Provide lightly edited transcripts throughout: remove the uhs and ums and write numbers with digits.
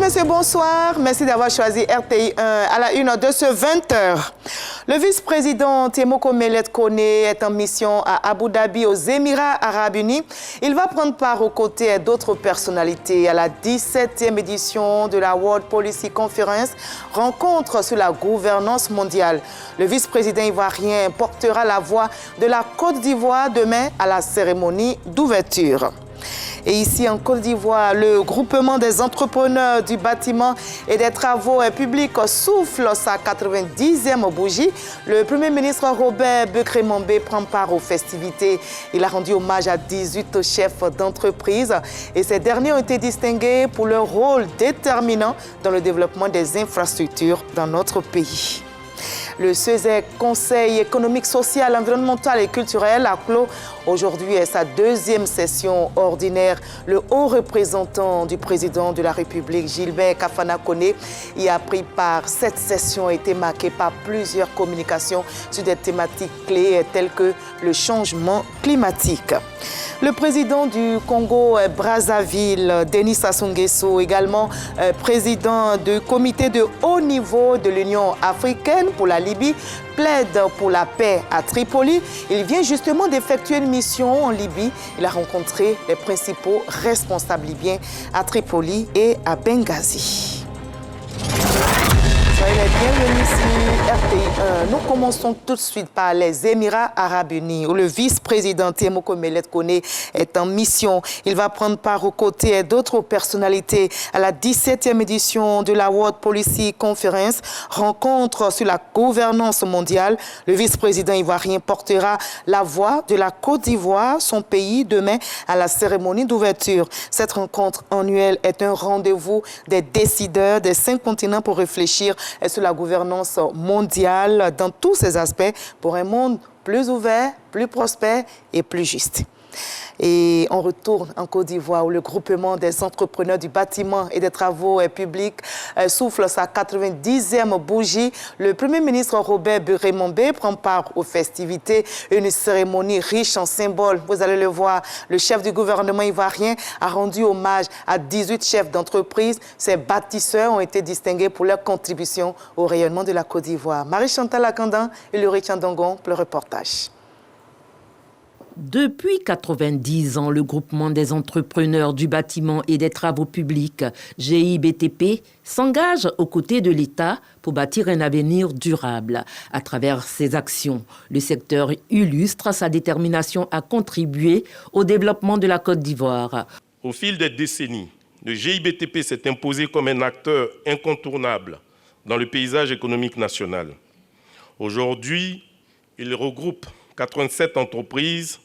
messieurs, bonsoir. Merci d'avoir choisi RTI 1 à la une de ce 20h. Le vice-président Temoko Melet Kone est en mission à Abu Dhabi, aux Émirats Arabes Unis. Il va prendre part aux côtés d'autres personnalités à la 17e édition de la World Policy Conference, rencontre sur la gouvernance mondiale. Le vice-président ivoirien portera la voix de la Côte d'Ivoire demain à la cérémonie d'ouverture. Et ici en Côte d'Ivoire, le groupement des entrepreneurs du bâtiment et des travaux publics souffle sa 90e bougie. Le Premier ministre Robert Begré-Mambé prend part aux festivités. Il a rendu hommage à 18 chefs d'entreprise et ces derniers ont été distingués pour leur rôle déterminant dans le développement des infrastructures dans notre pays. Le CESEC, Conseil économique, social, environnemental et culturel, a clos aujourd'hui sa deuxième session ordinaire. Le haut représentant du président de la République, Gilbert Kafana Koné, y a pris part. Cette session a été marquée par plusieurs communications sur des thématiques clés telles que le changement climatique. Le président du Congo-Brazzaville, Denis Sassou Nguesso, également président du comité de haut niveau de l'Union africaine pour la Libye, plaide pour la paix à Tripoli. Il vient justement d'effectuer une mission en Libye. Il a rencontré les principaux responsables libyens à Tripoli et à Benghazi. Soyez les bienvenus sur RTI 1. Nous commençons tout de suite par les Émirats Arabes Unis, où le vice-président Temoko Melet Kone est en mission. Il va prendre part aux côtés d'autres personnalités à la 17e édition de la World Policy Conference, rencontre sur la gouvernance mondiale. Le vice-président ivoirien portera la voix de la Côte d'Ivoire, son pays, demain à la cérémonie d'ouverture. Cette rencontre annuelle est un rendez-vous des décideurs des 5 continents pour réfléchir sur la gouvernance mondiale dans tous ses aspects pour un monde plus ouvert, plus prospère et plus juste. Et on retourne en Côte d'Ivoire où le groupement des entrepreneurs du bâtiment et des travaux publics souffle sa 90e bougie. Le Premier ministre Robert Begré-Mambé prend part aux festivités, une cérémonie riche en symboles. Vous allez le voir, le chef du gouvernement ivoirien a rendu hommage à 18 chefs d'entreprise. Ces bâtisseurs ont été distingués pour leur contribution au rayonnement de la Côte d'Ivoire. Marie-Chantal Akandan et Laurie Tchandongon pour le reportage. Depuis 90 ans, le groupement des entrepreneurs du bâtiment et des travaux publics, GIBTP, s'engage aux côtés de l'État pour bâtir un avenir durable. À travers ses actions, le secteur illustre sa détermination à contribuer au développement de la Côte d'Ivoire. Au fil des décennies, le GIBTP s'est imposé comme un acteur incontournable dans le paysage économique national. Aujourd'hui, il regroupe 87 entreprises,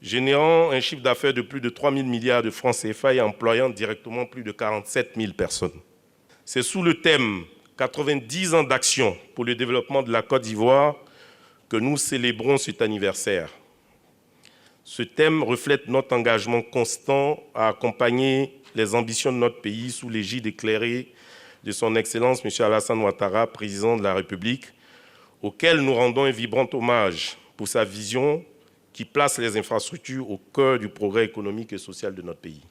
générant un chiffre d'affaires de plus de 3 000 milliards de francs CFA et employant directement plus de 47 000 personnes. C'est sous le thème 90 ans d'action pour le développement de la Côte d'Ivoire que nous célébrons cet anniversaire. Ce thème reflète notre engagement constant à accompagner les ambitions de notre pays sous l'égide éclairée de son Excellence M. Alassane Ouattara, président de la République, auquel nous rendons un vibrant hommage pour sa vision qui place les infrastructures au cœur du progrès économique et social de notre pays.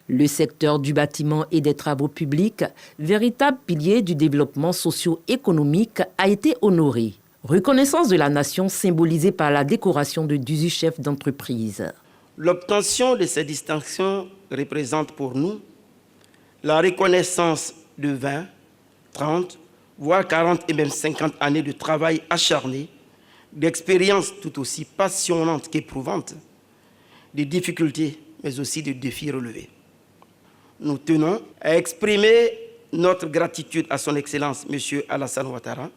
Le secteur du bâtiment et des travaux publics, véritable pilier du développement socio-économique, a été honoré. Reconnaissance de la nation symbolisée par la décoration de 18 chefs d'entreprise. L'obtention de ces distinctions représente pour nous la reconnaissance de 20, 30, voire 40 et même 50 années de travail acharné, d'expériences tout aussi passionnantes qu'éprouvantes, de difficultés, mais aussi de défis relevés. Nous tenons à exprimer notre gratitude à son Excellence, M. Alassane Ouattara,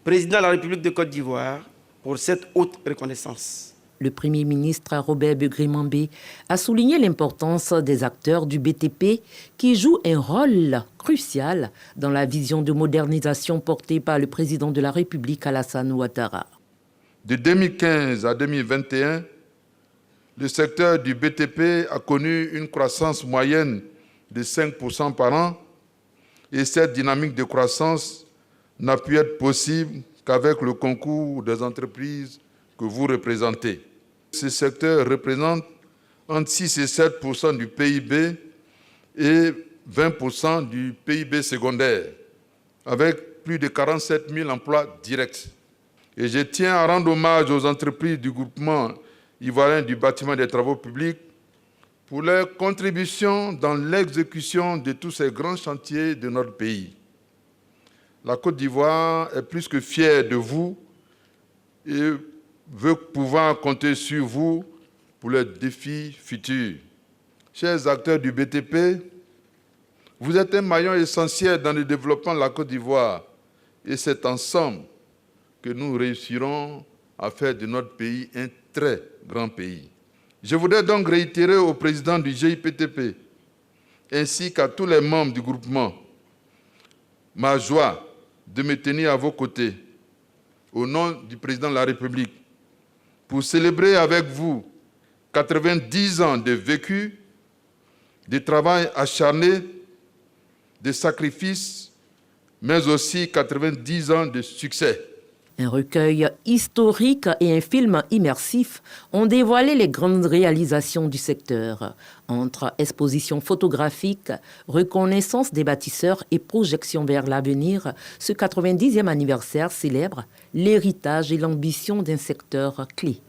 président de la République de Côte d'Ivoire, pour cette haute reconnaissance. Le Premier ministre Robert Begré-Mambé a souligné l'importance des acteurs du BTP qui jouent un rôle crucial dans la vision de modernisation portée par le président de la République Alassane Ouattara. De 2015 à 2021, le secteur du BTP a connu une croissance moyenne de 5% par an et cette dynamique de croissance n'a pu être possible qu'avec le concours des entreprises que vous représentez. Ce secteur représente entre 6 et 7% du PIB et 20% du PIB secondaire, avec plus de 47 000 emplois directs. Et je tiens à rendre hommage aux entreprises du groupement ivoirien du bâtiment des travaux publics pour leur contribution dans l'exécution de tous ces grands chantiers de notre pays. La Côte d'Ivoire est plus que fière de vous et veut pouvoir compter sur vous pour les défis futurs. Chers acteurs du BTP, vous êtes un maillon essentiel dans le développement de la Côte d'Ivoire et c'est ensemble que nous réussirons à faire de notre pays un très grand pays. Je voudrais donc réitérer au président du GIBTP ainsi qu'à tous les membres du groupement ma joie de me tenir à vos côtés au nom du président de la République pour célébrer avec vous 90 ans de vécu, de travail acharné, de sacrifices, mais aussi 90 ans de succès. Un recueil historique et un film immersif ont dévoilé les grandes réalisations du secteur. Entre exposition photographique, reconnaissance des bâtisseurs et projection vers l'avenir, ce 90e anniversaire célèbre l'héritage et l'ambition d'un secteur clé.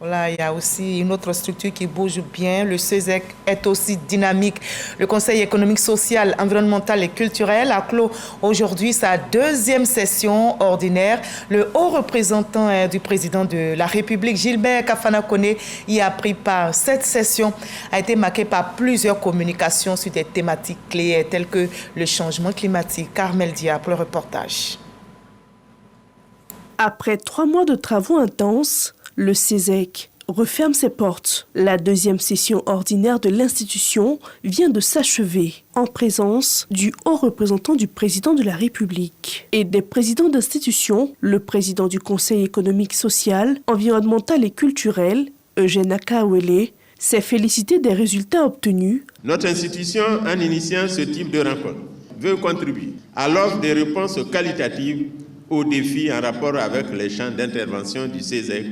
Voilà, il y a aussi une autre structure qui bouge bien. Le CESEC est aussi dynamique. Le Conseil économique, social, environnemental et culturel a clos aujourd'hui sa deuxième session ordinaire. Le haut représentant du président de la République, Gilbert Kafana Koné, y a pris part. Cette session a été marquée par plusieurs communications sur des thématiques clés telles que le changement climatique. Carmel Dia pour le reportage. Après 3 mois de travaux intenses, le CESEC referme ses portes. La deuxième session ordinaire de l'institution vient de s'achever en présence du haut représentant du président de la République et des présidents d'institutions, le président du Conseil économique, social, environnemental et culturel, Eugène Akaouele, s'est félicité des résultats obtenus. Notre institution, en initiant ce type de rencontre, veut contribuer à l'offre des réponses qualitatives aux défis en rapport avec les champs d'intervention du CESEC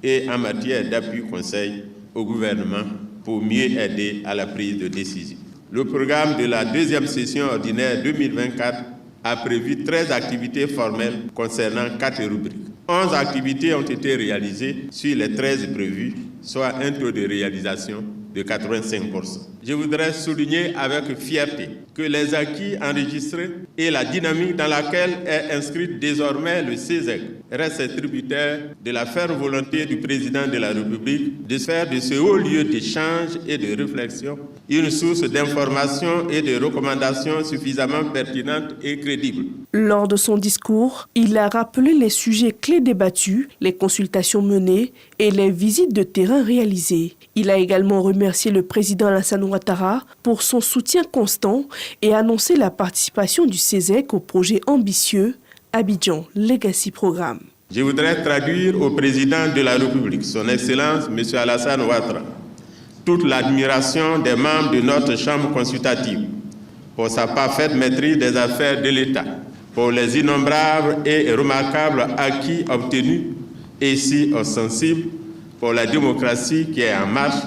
et en matière d'appui conseil au gouvernement pour mieux aider à la prise de décision. Le programme de la deuxième session ordinaire 2024 a prévu 13 activités formelles concernant 4 rubriques. 11 activités ont été réalisées sur les 13 prévues, soit un taux de réalisation de 85%. Je voudrais souligner avec fierté que les acquis enregistrés et la dynamique dans laquelle est inscrite désormais le CESEC restent tributaires de la ferme volonté du président de la République de faire de ce haut lieu d'échange et de réflexion une source d'informations et de recommandations suffisamment pertinentes et crédibles. Lors de son discours, il a rappelé les sujets clés débattus, les consultations menées et les visites de terrain réalisées. Il a également remercié le président Alassane Ouattara pour son soutien constant et annoncé la participation du CESEC au projet ambitieux Abidjan Legacy Programme. Je voudrais traduire au président de la République, son Excellence M. Alassane Ouattara, toute l'admiration des membres de notre Chambre consultative pour sa parfaite maîtrise des affaires de l'État, pour les innombrables et remarquables acquis obtenus et si ostensibles, pour la démocratie qui est en marche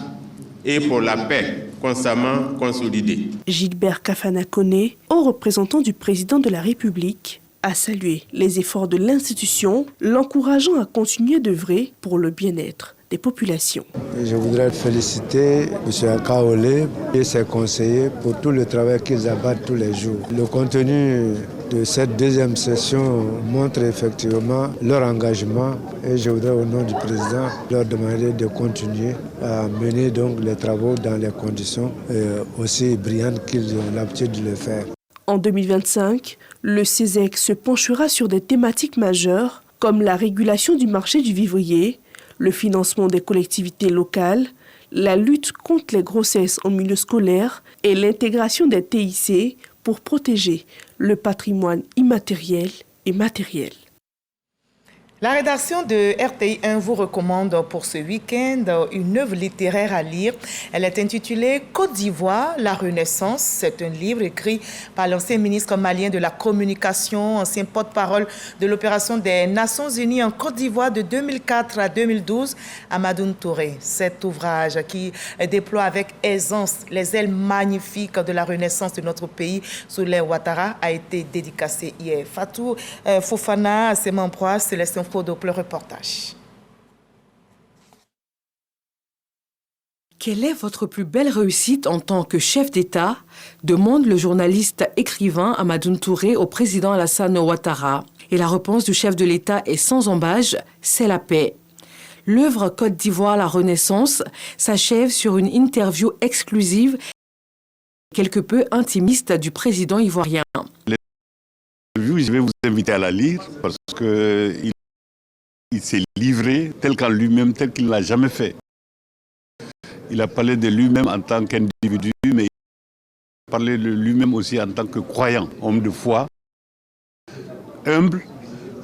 et pour la paix constamment consolidée. Gilbert Kafana Koné, haut représentant du président de la République, a salué les efforts de l'institution, l'encourageant à continuer d'œuvrer pour le bien-être des populations. Je voudrais féliciter M. Akaouele et ses conseillers pour tout le travail qu'ils abattent tous les jours. Le contenu de cette deuxième session montre effectivement leur engagement et je voudrais au nom du président leur demander de continuer à mener donc les travaux dans les conditions aussi brillantes qu'ils ont l'habitude de le faire. En 2025, le CESEC se penchera sur des thématiques majeures comme la régulation du marché du vivrier, le financement des collectivités locales, la lutte contre les grossesses en milieu scolaire et l'intégration des TIC pour protéger le patrimoine immatériel et matériel. La rédaction de RTI 1 vous recommande pour ce week-end une œuvre littéraire à lire. Elle est intitulée Côte d'Ivoire, la Renaissance. C'est un livre écrit par l'ancien ministre malien de la Communication, ancien porte-parole de l'opération des Nations Unies en Côte d'Ivoire de 2004 à 2012, Amadoune Touré. Cet ouvrage qui déploie avec aisance les ailes magnifiques de la Renaissance de notre pays sous l'ère Ouattara a été dédicacé hier. Fatou Fofana, Séman Proie, Célestin Fodo, le reportage. Quelle est votre plus belle réussite en tant que chef d'État? Demande le journaliste écrivain Amadoune Touré au président Alassane Ouattara. Et la réponse du chef de l'État est sans embâche, c'est la paix. L'œuvre Côte d'Ivoire, la Renaissance s'achève sur une interview exclusive quelque peu intimiste du président ivoirien. Je vais vous inviter à la lire parce qu'il s'est livré tel qu'en lui-même, tel qu'il ne l'a jamais fait. Il a parlé de lui-même en tant qu'individu, mais il a parlé de lui-même aussi en tant que croyant, homme de foi, humble,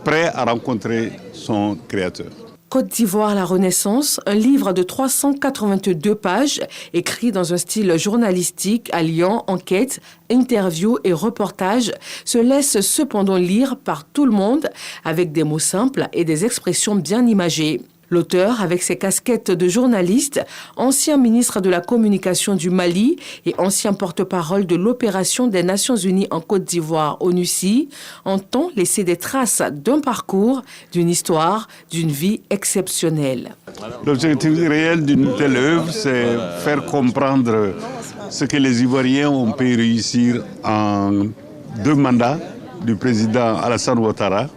prêt à rencontrer son Créateur. Côte d'Ivoire, la Renaissance, un livre de 382 pages, écrit dans un style journalistique alliant enquête, interview et reportage, se laisse cependant lire par tout le monde avec des mots simples et des expressions bien imagées. L'auteur, avec ses casquettes de journaliste, ancien ministre de la Communication du Mali et ancien porte-parole de l'opération des Nations Unies en Côte d'Ivoire, ONUCI, entend laisser des traces d'un parcours, d'une histoire, d'une vie exceptionnelle. L'objectif réel d'une telle œuvre, c'est faire comprendre ce que les Ivoiriens ont pu réussir en 2 mandats du président Alassane Ouattara,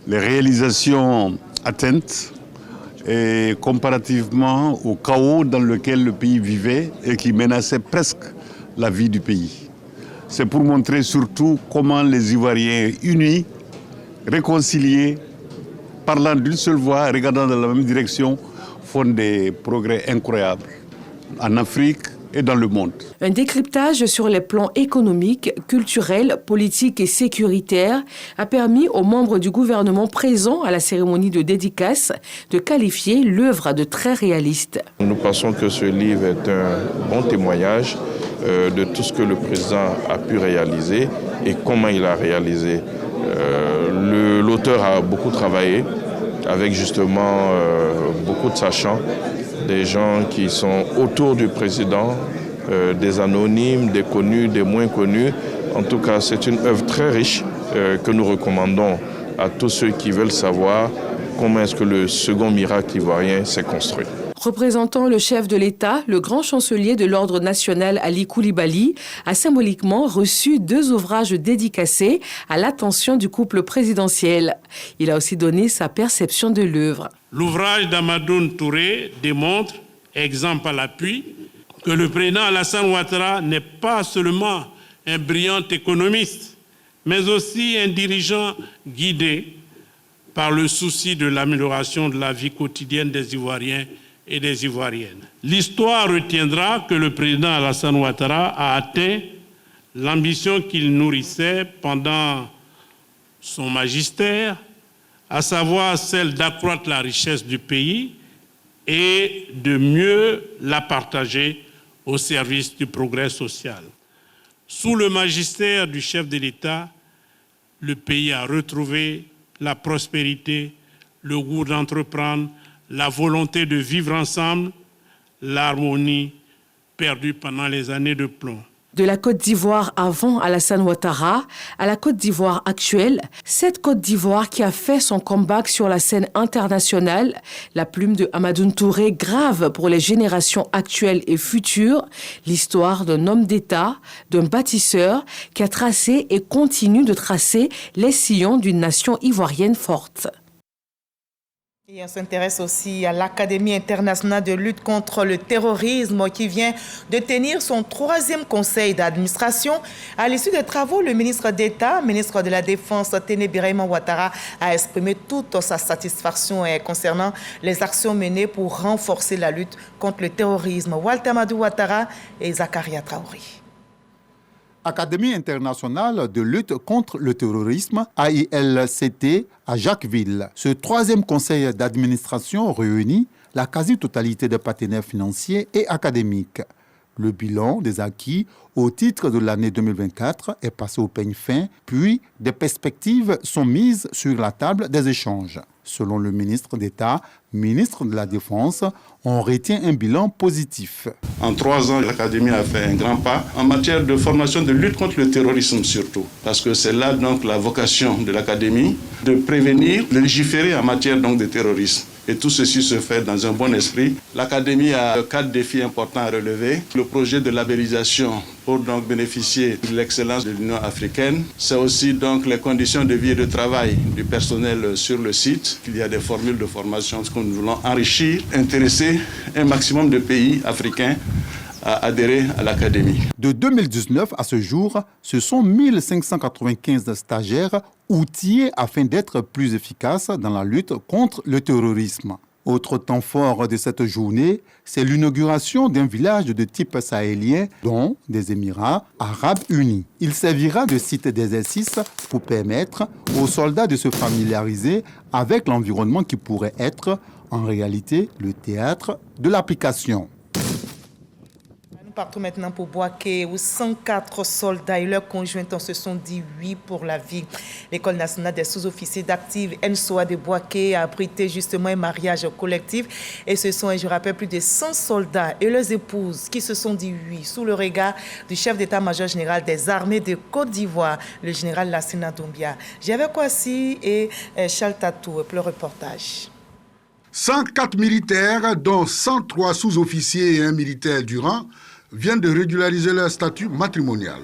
les réalisations atteintes, et comparativement au chaos dans lequel le pays vivait et qui menaçait presque la vie du pays. C'est pour montrer surtout comment les Ivoiriens unis, réconciliés, parlant d'une seule voix, regardant dans la même direction, font des progrès incroyables en Afrique et dans le monde. Un décryptage sur les plans économiques, culturels, politiques et sécuritaires a permis aux membres du gouvernement présents à la cérémonie de dédicace de qualifier l'œuvre de très réaliste. Nous pensons que ce livre est un bon témoignage de tout ce que le président a pu réaliser et comment il a réalisé. L'auteur a beaucoup travaillé avec justement beaucoup de sachants, des gens qui sont autour du président, des anonymes, des connus, des moins connus. En tout cas, c'est une œuvre très riche que nous recommandons à tous ceux qui veulent savoir comment est-ce que le second miracle ivoirien s'est construit. Représentant le chef de l'État, le grand chancelier de l'Ordre national Ali Koulibaly a symboliquement reçu 2 ouvrages dédicacés à l'attention du couple présidentiel. Il a aussi donné sa perception de l'œuvre. L'ouvrage d'Amadoune Touré démontre, exemple à l'appui, que le président Alassane Ouattara n'est pas seulement un brillant économiste, mais aussi un dirigeant guidé par le souci de l'amélioration de la vie quotidienne des Ivoiriens et des Ivoiriennes. L'histoire retiendra que le président Alassane Ouattara a atteint l'ambition qu'il nourrissait pendant son magistère, à savoir celle d'accroître la richesse du pays et de mieux la partager au service du progrès social. Sous le magistère du chef de l'État, le pays a retrouvé la prospérité, le goût d'entreprendre, la volonté de vivre ensemble, l'harmonie perdue pendant les années de plomb. De la Côte d'Ivoire avant Alassane Ouattara à la Côte d'Ivoire actuelle, cette Côte d'Ivoire qui a fait son comeback sur la scène internationale, la plume de Amadoune Touré grave pour les générations actuelles et futures l'histoire d'un homme d'État, d'un bâtisseur qui a tracé et continue de tracer les sillons d'une nation ivoirienne forte. Et on s'intéresse aussi à l'Académie internationale de lutte contre le terrorisme qui vient de tenir son 3e conseil d'administration. À l'issue des travaux, le ministre d'État, ministre de la Défense, Téné Birahima Ouattara, a exprimé toute sa satisfaction concernant les actions menées pour renforcer la lutte contre le terrorisme. Walter Amadou Ouattara et Zakaria Traoré. Académie internationale de lutte contre le terrorisme, AILCT, à Jacquesville. Ce troisième conseil d'administration réunit la quasi-totalité des partenaires financiers et académiques. Le bilan des acquis au titre de l'année 2024 est passé au peigne fin, puis des perspectives sont mises sur la table des échanges. Selon le ministre d'État, ministre de la Défense, on retient un bilan positif. En 3 ans, l'Académie a fait un grand pas en matière de formation de lutte contre le terrorisme surtout. Parce que c'est là donc la vocation de l'Académie de prévenir, de légiférer en matière donc de terrorisme. Et tout ceci se fait dans un bon esprit. L'Académie a 4 défis importants à relever. Le projet de labellisation pour donc bénéficier de l'excellence de l'Union africaine. C'est aussi donc les conditions de vie et de travail du personnel sur le site. Il y a des formules de formation que nous voulons enrichir, intéresser un maximum de pays africains à adhérer à l'Académie. De 2019 à ce jour, ce sont 1595 stagiaires outillés afin d'être plus efficaces dans la lutte contre le terrorisme. Autre temps fort de cette journée, c'est l'inauguration d'un village de type sahélien, dont des Émirats arabes unis. Il servira de site d'exercice pour permettre aux soldats de se familiariser avec l'environnement qui pourrait être, en réalité, le théâtre de l'application. Partout maintenant pour Boaké, où 104 soldats et leurs conjoints se sont dit oui pour la vie. L'École nationale des sous-officiers d'active NSOA de Boaké a abrité justement un mariage collectif. Et ce sont, je rappelle, plus de 100 soldats et leurs épouses qui se sont dit oui sous le regard du chef d'état-major général des armées de Côte d'Ivoire, le général Lassina Doumbia. J'avais Kwasi et Charles Tatou pour le reportage. 104 militaires, dont 103 sous-officiers et un militaire du rang, viennent de régulariser leur statut matrimonial.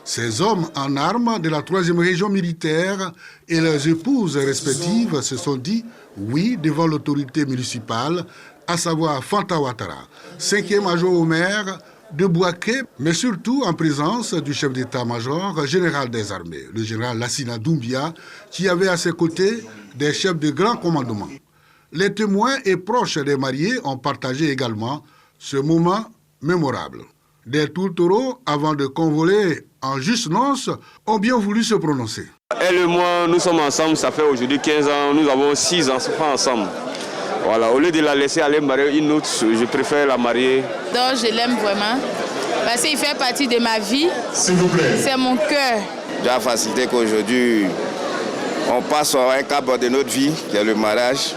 Ces hommes en armes de la 3e région militaire et leurs épouses respectives se sont dit oui devant l'autorité municipale, à savoir Fanta Ouattara, 5e major au maire de Boaké, mais surtout en présence du chef d'état-major général des armées, le général Lassina Doumbia, qui avait à ses côtés des chefs de grand commandement. Les témoins et proches des mariés ont partagé également ce moment mémorable. Des tourtereaux, avant de convoler en juste noces, ont bien voulu se prononcer. Elle et moi, nous sommes ensemble, ça fait aujourd'hui 15 ans, nous avons 6 enfants ensemble. Voilà, au lieu de la laisser aller marier une autre, je préfère la marier. Donc je l'aime vraiment, parce qu'il fait partie de ma vie. S'il vous plaît. C'est mon cœur. J'ai la facilité qu'aujourd'hui, on passe sur un cap de notre vie, qui est le mariage.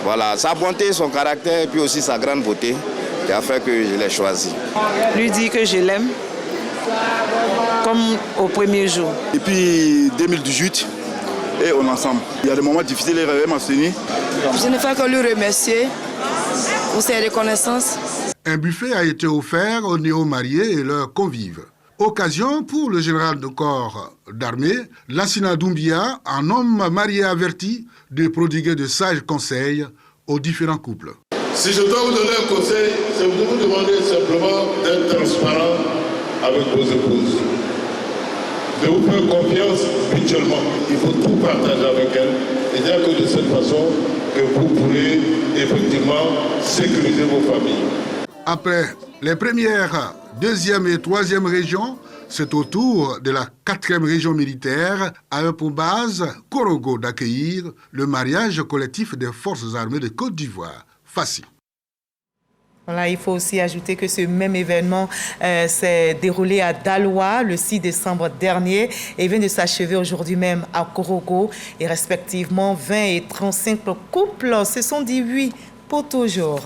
Voilà, sa bonté, son caractère, et puis aussi sa grande beauté, qui a fait que je l'ai choisi. Lui dire que je l'aime, comme au premier jour. Depuis 2018, et on est ensemble. Il y a des moments difficiles, il m'a souligné. Je ne fais que lui remercier pour ses reconnaissances. Un buffet a été offert aux néo-mariés et leurs convives. Occasion pour le général de corps d'armée, Lassina Doumbia, un homme marié averti, de prodiguer de sages conseils aux différents couples. Si je dois vous donner un conseil, c'est de vous demander simplement d'être transparent avec vos épouses. De vous faire confiance mutuellement. Il faut tout partager avec elles. Il n'y a que de cette façon que vous pourrez effectivement sécuriser vos familles. Après les premières, 2e et 3e régions, c'est au tour de la 4e région militaire, avec pour base Korogo, d'accueillir le mariage collectif des forces armées de Côte d'Ivoire. Facile. Voilà, il faut aussi ajouter que ce même événement s'est déroulé à Daloa le 6 décembre dernier et vient de s'achever aujourd'hui même à Korogo. Et respectivement, 20 et 35 couples se sont dit oui pour toujours.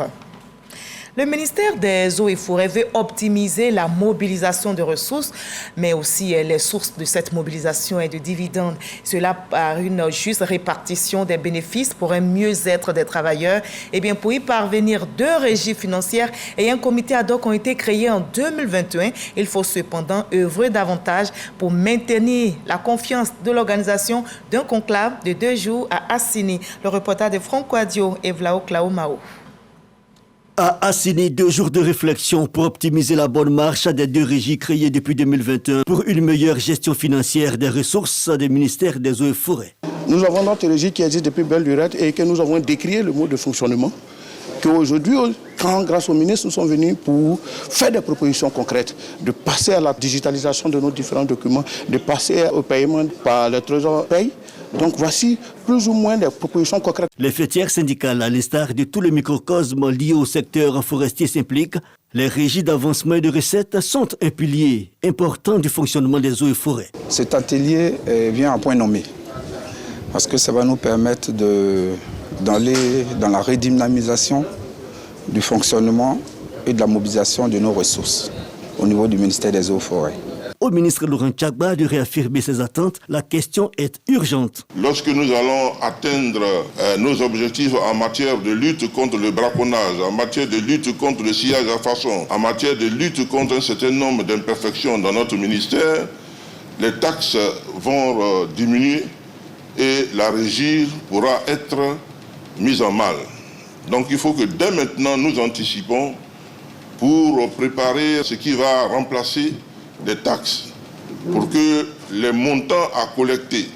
Le ministère des Eaux et Forêts veut optimiser la mobilisation de ressources, mais aussi les sources de cette mobilisation et de dividendes. Cela par une juste répartition des bénéfices pour un mieux-être des travailleurs. Et bien, pour y parvenir, 2 régies financières et un comité ad hoc ont été créés en 2021. Il faut cependant œuvrer davantage pour maintenir la confiance de l'organisation d'un conclave de 2 jours à Assini. Le reportage de Franck Adio et Vlao Klaomao. À Assini, 2 jours de réflexion pour optimiser la bonne marche des 2 régies créées depuis 2021 pour une meilleure gestion financière des ressources des ministères des Eaux et Forêts. Nous avons notre régie qui existe depuis belle lurette et que nous avons décrié le mode de fonctionnement. Qu'aujourd'hui, quand, grâce au ministre, nous sommes venus pour faire des propositions concrètes, de passer à la digitalisation de nos différents documents, de passer au paiement par le Trésor paye. Donc voici plus ou moins des propositions concrètes. Les fêtières syndicales, à l'instar de tous les microcosmes liés au secteur forestier, s'impliquent. Les régies d'avancement et de recettes sont un pilier important du fonctionnement des eaux et forêts. Cet atelier vient à point nommé parce que ça va nous permettre d'aller dans la redynamisation du fonctionnement et de la mobilisation de nos ressources au niveau du ministère des Eaux et Forêts. Au ministre Laurent Tchagba de réaffirmer ses attentes, la question est urgente. Lorsque nous allons atteindre nos objectifs en matière de lutte contre le braconnage, en matière de lutte contre le sillage à façon, en matière de lutte contre un certain nombre d'imperfections dans notre ministère, les taxes vont diminuer et la régie pourra être mise en mal. Donc il faut que dès maintenant nous anticipons pour préparer ce qui va remplacer des taxes, pour que les montants à collecter,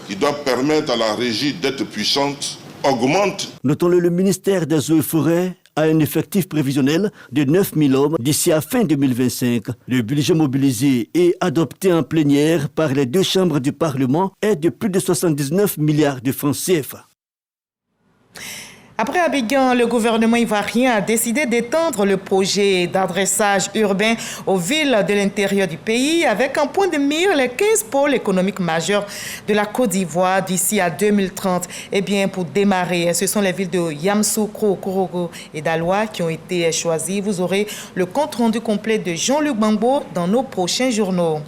qui doivent permettre à la régie d'être puissante, augmentent. Notons-le, le ministère des Eaux et Forêts a un effectif prévisionnel de 9 000 hommes d'ici à fin 2025. Le budget mobilisé et adopté en plénière par les deux chambres du Parlement est de plus de 79 milliards de francs CFA. Après Abidjan, le gouvernement ivoirien a décidé d'étendre le projet d'adressage urbain aux villes de l'intérieur du pays avec en point de mire les 15 pôles économiques majeurs de la Côte d'Ivoire d'ici à 2030. Eh bien, pour démarrer, ce sont les villes de Yamoussoukro, Kourougo et Daloa qui ont été choisies. Vous aurez le compte-rendu complet de Jean-Luc Bambo dans nos prochains journaux.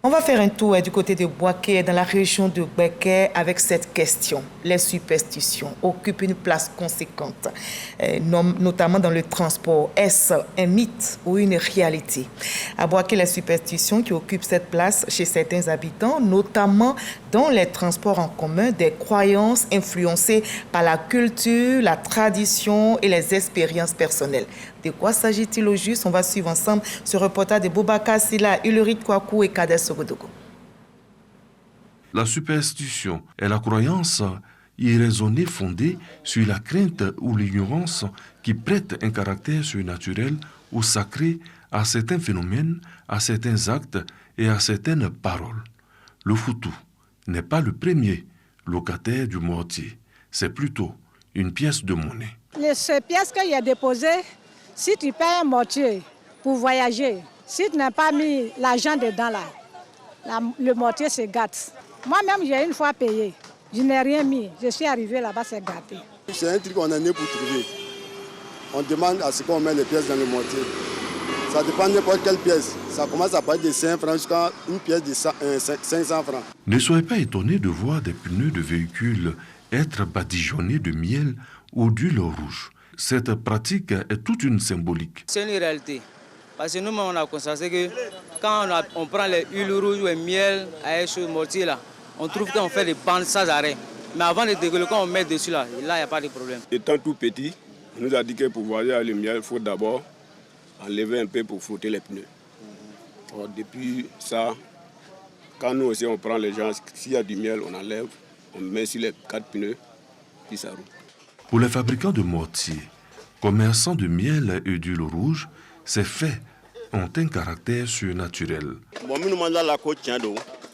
On va faire un tour du côté de Boaké, dans la région de Béké, avec cette question. Les superstitions occupent une place conséquente, notamment dans le transport. Est-ce un mythe ou une réalité? À Boaké, les superstitions qui occupent cette place chez certains habitants, notamment dans les transports en commun, des croyances influencées par la culture, la tradition et les expériences personnelles. De quoi s'agit-il au juste? On va suivre ensemble ce reportage de Boubacar Silla, Ulrich Kouakou et Kader Sogodogo. La superstition est la croyance irraisonnée fondée sur la crainte ou l'ignorance qui prête un caractère surnaturel ou sacré à certains phénomènes, à certains actes et à certaines paroles. Le foutou n'est pas le premier locataire du mortier, c'est plutôt une pièce de monnaie. Ces pièces qu'il a déposées, si tu payes un mortier pour voyager, si tu n'as pas mis l'argent dedans là, le mortier se gâte. Moi-même, j'ai une fois payé. Je n'ai rien mis. Je suis arrivé là-bas, c'est gâté. C'est un truc qu'on a né pour trouver. On demande à ce qu'on met les pièces dans le mortier. Ça dépend de n'importe quelle pièce. Ça commence à partir de 5 francs jusqu'à une pièce de 500 francs. Ne soyez pas étonnés de voir des pneus de véhicules être badigeonnés de miel ou d'huile rouge. Cette pratique est toute une symbolique. C'est une réalité. Parce que nous, on a constaté que quand on prend les huiles rouges ou le miel à ce mortier là, on trouve qu'on fait des bandes sans arrêt. Mais avant de dégueuler, quand on met dessus là, il n'y a pas de problème. Étant tout petit, on nous a dit que pour voyager avec le miel, il faut d'abord enlever un peu pour frotter les pneus. Alors, depuis ça, quand nous aussi on prend les gens, s'il y a du miel, on enlève, on met sur les 4 pneus, puis ça roule. Pour les fabricants de mortiers, commerçants de miel et d'huile rouge, ces faits ont un caractère surnaturel.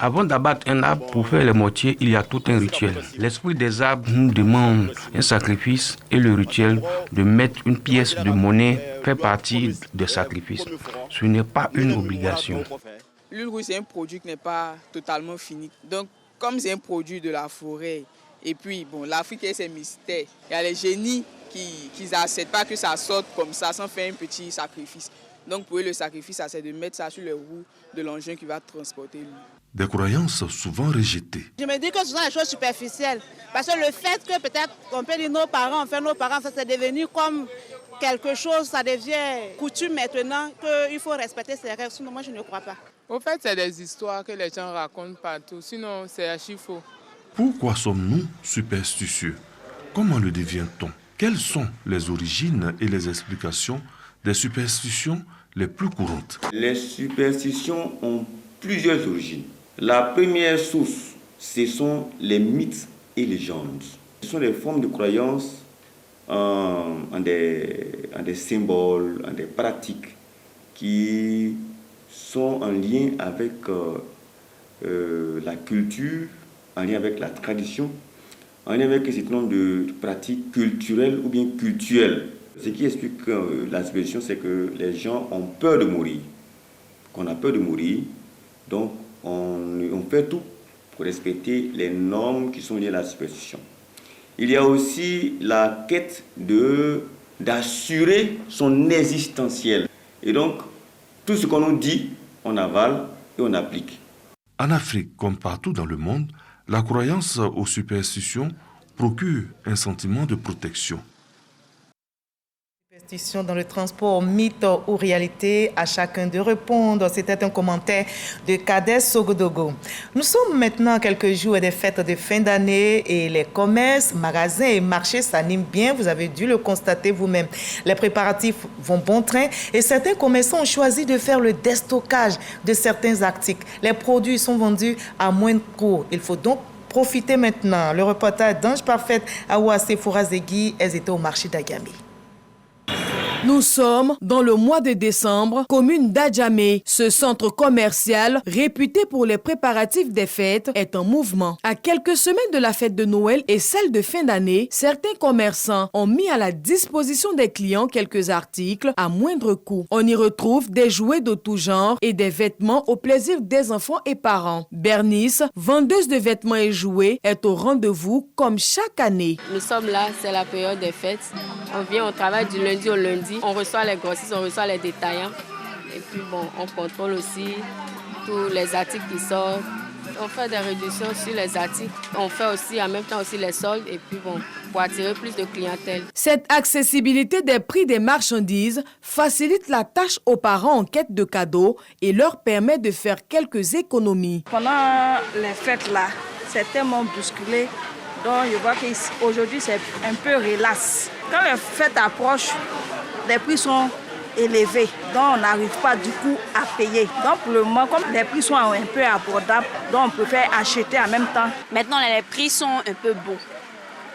Avant d'abattre un arbre pour faire les mortiers, il y a tout un rituel. L'esprit des arbres nous demande un sacrifice et le rituel de mettre une pièce de monnaie fait partie des sacrifices. Ce n'est pas une obligation. L'huile rouge, c'est un produit qui n'est pas totalement fini. Donc, comme c'est un produit de la forêt, et puis, bon, l'Afrique est ses mystères. Il y a les génies qui n'acceptent pas que ça sorte comme ça sans faire un petit sacrifice. Donc, pour eux, le sacrifice, c'est de mettre ça sur les roues de l'engin qui va transporter l'huile. Des croyances souvent rejetées. Je me dis que ce sont des choses superficielles. Parce que le fait que peut-être on peut dire nos parents, ça c'est devenu comme quelque chose, ça devient coutume maintenant qu'il faut respecter ces règles. Sinon, moi, je ne crois pas. Au fait, c'est des histoires que les gens racontent partout. Sinon, c'est archi faux. Pourquoi sommes-nous superstitieux? Comment le devient-on? Quelles sont les origines et les explications des superstitions les plus courantes? Les superstitions ont plusieurs origines. La première source, ce sont les mythes et légendes. Ce sont des formes de croyances en des symboles, en des pratiques qui sont en lien avec la culture, en lien avec la tradition, en lien avec un certain nombre de pratiques culturelles ou bien cultuelles. Ce qui explique la superstition, c'est que les gens ont peur de mourir. Qu'on a peur de mourir, donc on fait tout pour respecter les normes qui sont liées à la superstition. Il y a aussi la quête d'assurer son existentiel. Et donc, tout ce qu'on nous dit, on avale et on applique. En Afrique, comme partout dans le monde, la croyance aux superstitions procure un sentiment de protection. Superstition dans le transport, mythe ou réalité, à chacun de répondre. C'était un commentaire de Kader Sogodogo. Nous sommes maintenant à quelques jours des fêtes de fin d'année et les commerces, magasins et marchés s'animent bien. Vous avez dû le constater vous-même. Les préparatifs vont bon train et certains commerçants ont choisi de faire le déstockage de certains articles. Les produits sont vendus à moindre coût. Il faut donc profiter maintenant. Le reportage d'Ange Parfaite à Ouassé Fourazegui, elles étaient au marché d'Agamé. Nous sommes dans le mois de décembre, commune d'Adjamé. Ce centre commercial, réputé pour les préparatifs des fêtes, est en mouvement. À quelques semaines de la fête de Noël et celle de fin d'année, certains commerçants ont mis à la disposition des clients quelques articles à moindre coût. On y retrouve des jouets de tout genre et des vêtements au plaisir des enfants et parents. Bernice, vendeuse de vêtements et jouets, est au rendez-vous comme chaque année. Nous sommes là, c'est la période des fêtes. On vient au travail du lundi au lundi. On reçoit les grossistes, on reçoit les détaillants. Et puis bon, on contrôle aussi tous les articles qui sortent. On fait des réductions sur les articles. On fait aussi en même temps aussi les soldes. Et puis bon, pour attirer plus de clientèle. Cette accessibilité des prix des marchandises facilite la tâche aux parents en quête de cadeaux et leur permet de faire quelques économies. Pendant les fêtes là, c'est tellement bousculé. Donc je vois qu'aujourd'hui c'est un peu relax. Quand les fêtes approchent, les prix sont élevés, donc on n'arrive pas du coup à payer. Donc pour le moment, comme les prix sont un peu abordables, donc on préfère acheter en même temps. Maintenant, les prix sont un peu bons.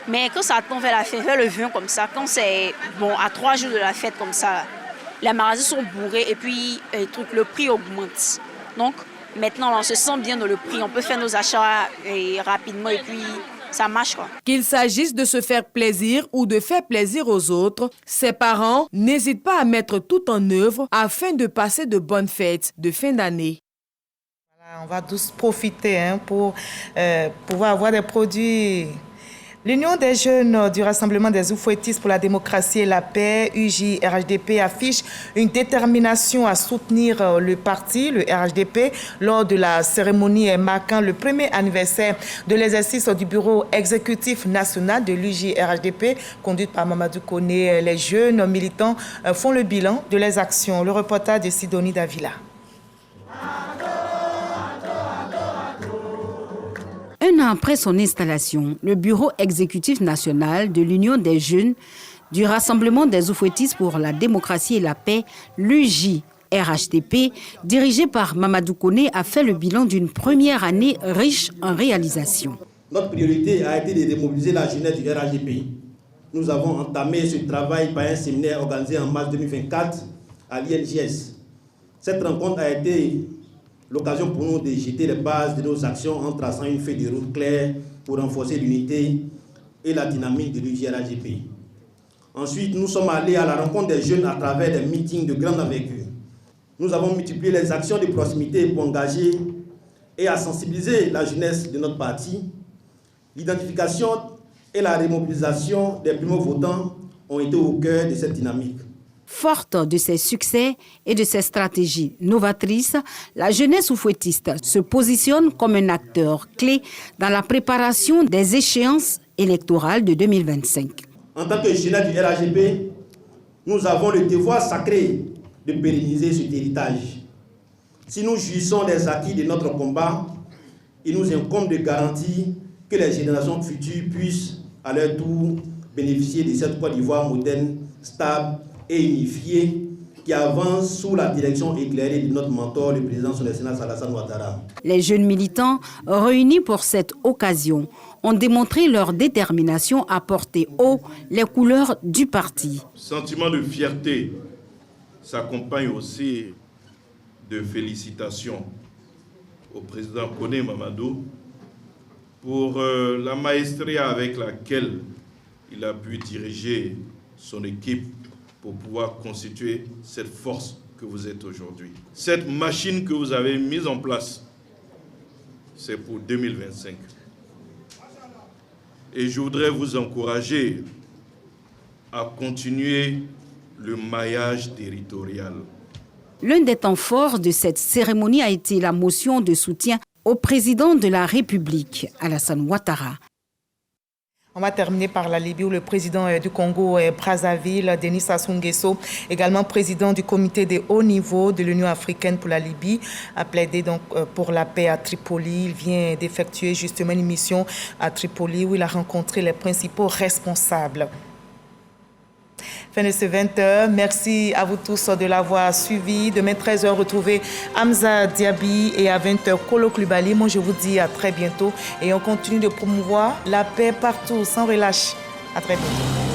Mais quand ça tombe vers la fête, vers le 20 comme ça, quand c'est bon à 3 jours de la fête comme ça, les magasins sont bourrés et puis le prix augmente. Donc maintenant, on se sent bien dans le prix. On peut faire nos achats rapidement et puis ça marche quoi. Qu'il s'agisse de se faire plaisir ou de faire plaisir aux autres, ses parents n'hésitent pas à mettre tout en œuvre afin de passer de bonnes fêtes de fin d'année. Voilà, on va tous profiter pour pouvoir avoir des produits. L'Union des jeunes du Rassemblement des Oufouettistes pour la démocratie et la paix, UJ-RHDP, affiche une détermination à soutenir le parti, le RHDP, lors de la cérémonie marquant le premier anniversaire de l'exercice du bureau exécutif national de l'UJ-RHDP, conduite par Mamadou Koné. Les jeunes militants font le bilan de leurs actions. Le reportage de Sidonie Davila. Un an après son installation, le bureau exécutif national de l'Union des jeunes du Rassemblement des Oufouettistes pour la démocratie et la paix, l'UJ-RHDP, dirigé par Mamadou Koné, a fait le bilan d'une première année riche en réalisations. Notre priorité a été de démobiliser la jeunesse du RHDP. Nous avons entamé ce travail par un séminaire organisé en mars 2024 à l'INJS. Cette rencontre a été l'occasion pour nous de jeter les bases de nos actions en traçant une feuille de route claire pour renforcer l'unité et la dynamique de l'UJ-RHDP. Ensuite, nous sommes allés à la rencontre des jeunes à travers des meetings de grande envergure. Nous avons multiplié les actions de proximité pour engager et à sensibiliser la jeunesse de notre parti. L'identification et la remobilisation des primo-votants ont été au cœur de cette dynamique. Forte de ses succès et de ses stratégies novatrices, la jeunesse oufouettiste se positionne comme un acteur clé dans la préparation des échéances électorales de 2025. En tant que jeunesse du RHDP, nous avons le devoir sacré de pérenniser cet héritage. Si nous jouissons des acquis de notre combat, il nous incombe de garantir que les générations futures puissent, à leur tour, bénéficier de cette Côte d'Ivoire moderne, stable et unifié qui avance sous la direction éclairée de notre mentor, le président son excellence Alassane Ouattara. Les jeunes militants réunis pour cette occasion ont démontré leur détermination à porter haut les couleurs du parti. Sentiment de fierté s'accompagne aussi de félicitations au président Koné Mamadou pour la maestria avec laquelle il a pu diriger son équipe pour pouvoir constituer cette force que vous êtes aujourd'hui. Cette machine que vous avez mise en place, c'est pour 2025. Et je voudrais vous encourager à continuer le maillage territorial. L'un des temps forts de cette cérémonie a été la motion de soutien au président de la République, Alassane Ouattara. On va terminer par la Libye où le président du Congo, Brazzaville, Denis Sassou Nguesso, également président du comité de haut niveau de l'Union africaine pour la Libye, a plaidé donc pour la paix à Tripoli. Il vient d'effectuer justement une mission à Tripoli où il a rencontré les principaux responsables. Fin de ce 20h. Merci à vous tous de l'avoir suivi. Demain 13h, retrouvez Hamza Diaby et à 20h, Kolo Klubali. Moi, je vous dis à très bientôt et on continue de promouvoir la paix partout, sans relâche. À très bientôt.